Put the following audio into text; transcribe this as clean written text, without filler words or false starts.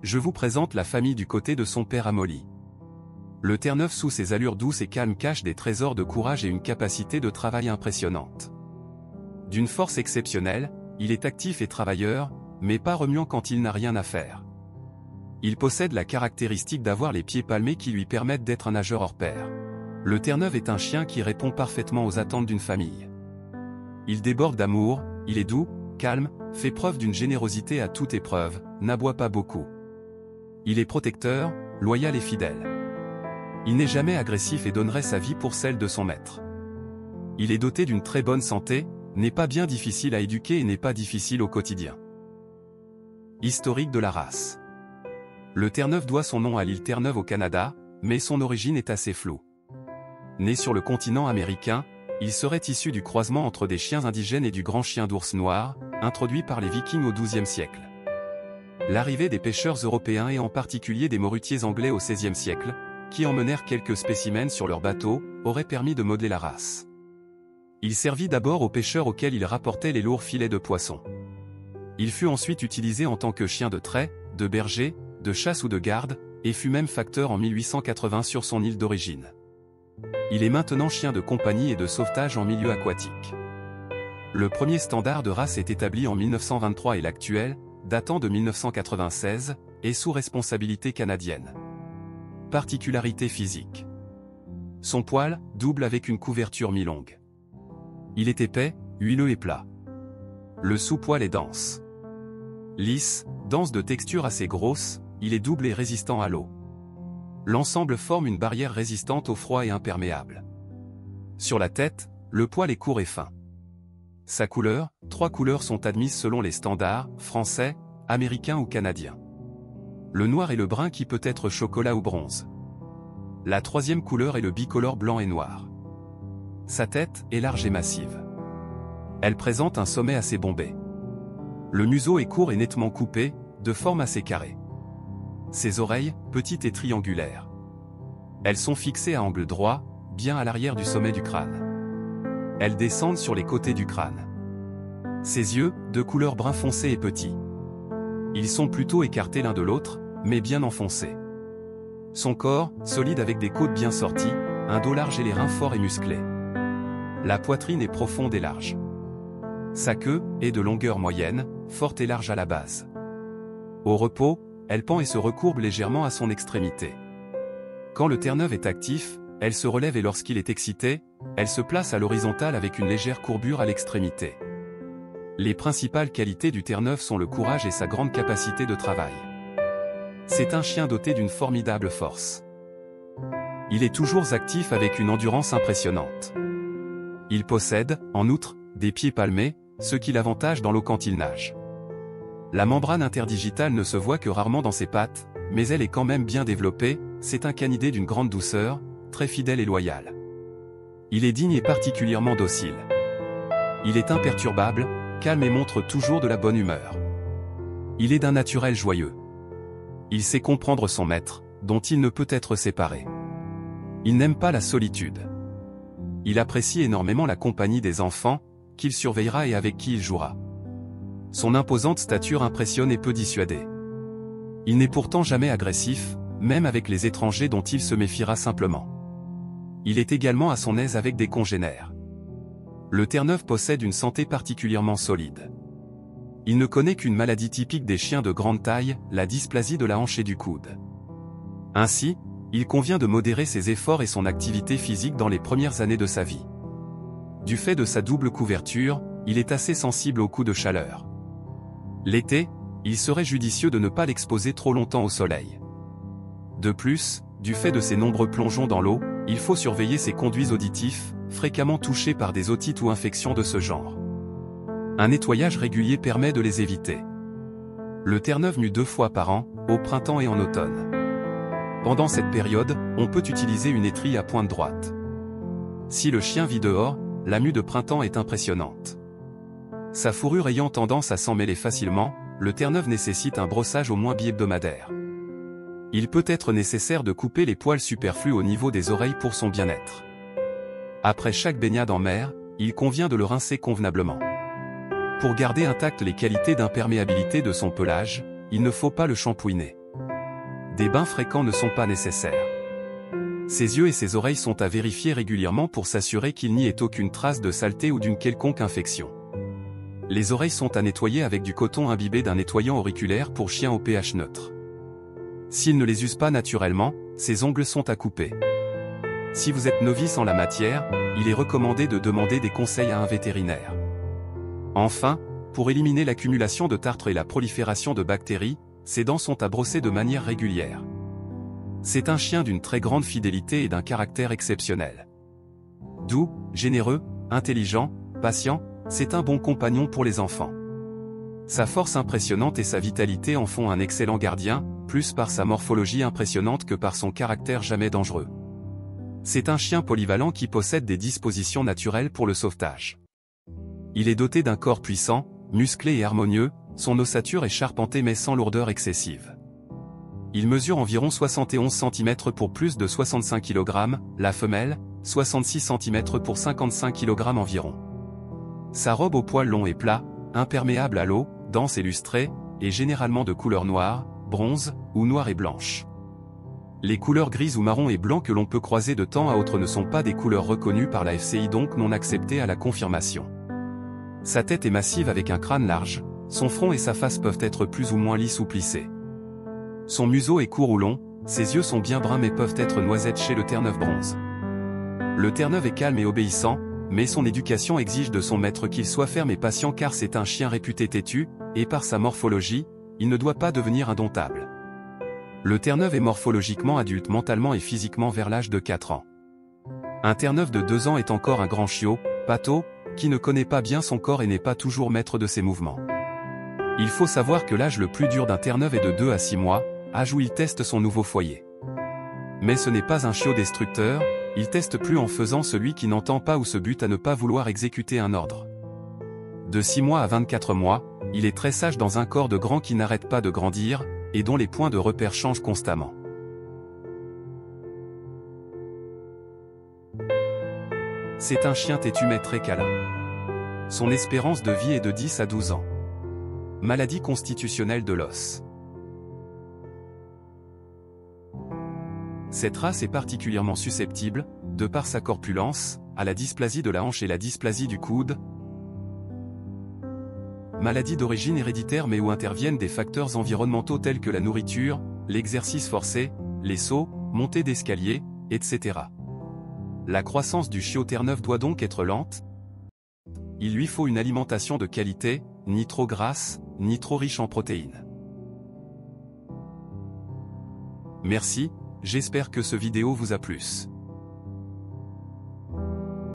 je vous présente la famille du côté de son père Amolli. Le Terre-Neuve sous ses allures douces et calmes cache des trésors de courage et une capacité de travail impressionnante. D'une force exceptionnelle, il est actif et travailleur, mais pas remuant quand il n'a rien à faire. Il possède la caractéristique d'avoir les pieds palmés qui lui permettent d'être un nageur hors pair. Le Terre-Neuve est un chien qui répond parfaitement aux attentes d'une famille. Il déborde d'amour, il est doux, calme, fait preuve d'une générosité à toute épreuve, n'aboie pas beaucoup. Il est protecteur, loyal et fidèle. Il n'est jamais agressif et donnerait sa vie pour celle de son maître. Il est doté d'une très bonne santé, n'est pas bien difficile à éduquer et n'est pas difficile au quotidien. Historique de la race. Le Terre-Neuve doit son nom à l'île Terre-Neuve au Canada, mais son origine est assez floue. Né sur le continent américain, il serait issu du croisement entre des chiens indigènes et du grand chien d'ours noir, introduit par les Vikings au XIIe siècle. L'arrivée des pêcheurs européens et en particulier des morutiers anglais au XVIe siècle, qui emmenèrent quelques spécimens sur leurs bateaux, aurait permis de modeler la race. Il servit d'abord aux pêcheurs auxquels il rapportait les lourds filets de poissons. Il fut ensuite utilisé en tant que chien de trait, de berger, de chasse ou de garde, et fut même facteur en 1880 sur son île d'origine. Il est maintenant chien de compagnie et de sauvetage en milieu aquatique. Le premier standard de race est établi en 1923 et l'actuel, datant de 1996, est sous responsabilité canadienne. Particularité physique. Son poil, double avec une couverture mi-longue. Il est épais, huileux et plat. Le sous-poil est dense. Lisse, dense de texture assez grosse, il est double et résistant à l'eau. L'ensemble forme une barrière résistante au froid et imperméable. Sur la tête, le poil est court et fin. Sa couleur, 3 couleurs sont admises selon les standards, français, américains ou canadiens. Le noir et le brun qui peut être chocolat ou bronze. La troisième couleur est le bicolore blanc et noir. Sa tête est large et massive. Elle présente un sommet assez bombé. Le museau est court et nettement coupé, de forme assez carrée. Ses oreilles, petites et triangulaires. Elles sont fixées à angle droit, bien à l'arrière du sommet du crâne. Elles descendent sur les côtés du crâne. Ses yeux, de couleur brun foncé et petits. Ils sont plutôt écartés l'un de l'autre, mais bien enfoncés. Son corps, solide avec des côtes bien sorties, un dos large et les reins forts et musclés. La poitrine est profonde et large. Sa queue est de longueur moyenne, forte et large à la base. Au repos, elle pend et se recourbe légèrement à son extrémité. Quand le Terre-Neuve est actif, elle se relève et lorsqu'il est excité, elle se place à l'horizontale avec une légère courbure à l'extrémité. Les principales qualités du Terre-Neuve sont le courage et sa grande capacité de travail. C'est un chien doté d'une formidable force. Il est toujours actif avec une endurance impressionnante. Il possède, en outre, des pieds palmés, ce qui l'avantage dans l'eau quand il nage. La membrane interdigitale ne se voit que rarement dans ses pattes, mais elle est quand même bien développée, c'est un canidé d'une grande douceur, très fidèle et loyal. Il est digne et particulièrement docile. Il est imperturbable, calme et montre toujours de la bonne humeur. Il est d'un naturel joyeux. Il sait comprendre son maître, dont il ne peut être séparé. Il n'aime pas la solitude. Il apprécie énormément la compagnie des enfants, qu'il surveillera et avec qui il jouera. Son imposante stature impressionne et peut dissuader. Il n'est pourtant jamais agressif, même avec les étrangers dont il se méfiera simplement. Il est également à son aise avec des congénères. Le Terre-Neuve possède une santé particulièrement solide. Il ne connaît qu'une maladie typique des chiens de grande taille, la dysplasie de la hanche et du coude. Ainsi, il convient de modérer ses efforts et son activité physique dans les premières années de sa vie. Du fait de sa double couverture, il est assez sensible aux coups de chaleur. L'été, il serait judicieux de ne pas l'exposer trop longtemps au soleil. De plus, du fait de ses nombreux plongeons dans l'eau, il faut surveiller ses conduits auditifs, fréquemment touchés par des otites ou infections de ce genre. Un nettoyage régulier permet de les éviter. Le Terre-Neuve mue 2 fois par an, au printemps et en automne. Pendant cette période, on peut utiliser une étrille à pointe droite. Si le chien vit dehors, la mue de printemps est impressionnante. Sa fourrure ayant tendance à s'emmêler facilement, le Terre-Neuve nécessite un brossage au moins bi-hebdomadaire. Il peut être nécessaire de couper les poils superflus au niveau des oreilles pour son bien-être. Après chaque baignade en mer, il convient de le rincer convenablement. Pour garder intactes les qualités d'imperméabilité de son pelage, il ne faut pas le shampouiner. Des bains fréquents ne sont pas nécessaires. Ses yeux et ses oreilles sont à vérifier régulièrement pour s'assurer qu'il n'y ait aucune trace de saleté ou d'une quelconque infection. Les oreilles sont à nettoyer avec du coton imbibé d'un nettoyant auriculaire pour chien au pH neutre. S'il ne les use pas naturellement, ses ongles sont à couper. Si vous êtes novice en la matière, il est recommandé de demander des conseils à un vétérinaire. Enfin, pour éliminer l'accumulation de tartre et la prolifération de bactéries, ses dents sont à brosser de manière régulière. C'est un chien d'une très grande fidélité et d'un caractère exceptionnel. Doux, généreux, intelligent, patient, c'est un bon compagnon pour les enfants. Sa force impressionnante et sa vitalité en font un excellent gardien, plus par sa morphologie impressionnante que par son caractère jamais dangereux. C'est un chien polyvalent qui possède des dispositions naturelles pour le sauvetage. Il est doté d'un corps puissant, musclé et harmonieux, son ossature est charpentée mais sans lourdeur excessive. Il mesure environ 71 cm pour plus de 65 kg, la femelle, 66 cm pour 55 kg environ. Sa robe au poil long et plat, imperméable à l'eau, dense et lustrée, est généralement de couleur noire, bronze, ou noire et blanche. Les couleurs grises ou marron et blanc que l'on peut croiser de temps à autre ne sont pas des couleurs reconnues par la FCI, donc non acceptées à la confirmation. Sa tête est massive avec un crâne large, son front et sa face peuvent être plus ou moins lisses ou plissés. Son museau est court ou long, ses yeux sont bien bruns mais peuvent être noisettes chez le Terre-Neuve bronze. Le Terre-Neuve est calme et obéissant, mais son éducation exige de son maître qu'il soit ferme et patient car c'est un chien réputé têtu, et par sa morphologie, il ne doit pas devenir indomptable. Le Terre-Neuve est morphologiquement adulte mentalement et physiquement vers l'âge de 4 ans. Un Terre-Neuve de 2 ans est encore un grand chiot, pâteau, qui ne connaît pas bien son corps et n'est pas toujours maître de ses mouvements. Il faut savoir que l'âge le plus dur d'un Terre-Neuve est de 2 à 6 mois, âge où il teste son nouveau foyer. Mais ce n'est pas un chiot destructeur, il teste plus en faisant celui qui n'entend pas ou se bute à ne pas vouloir exécuter un ordre. De 6 mois à 24 mois, il est très sage dans un corps de grand qui n'arrête pas de grandir, et dont les points de repère changent constamment. C'est un chien têtu mais très câlin. Son espérance de vie est de 10 à 12 ans. Maladie constitutionnelle de l'os. Cette race est particulièrement susceptible, de par sa corpulence, à la dysplasie de la hanche et la dysplasie du coude. Maladie d'origine héréditaire mais où interviennent des facteurs environnementaux tels que la nourriture, l'exercice forcé, les sauts, montées d'escalier, etc. La croissance du chiot Terre-Neuve doit donc être lente. Il lui faut une alimentation de qualité, ni trop grasse, ni trop riche en protéines. Merci, j'espère que ce vidéo vous a plu.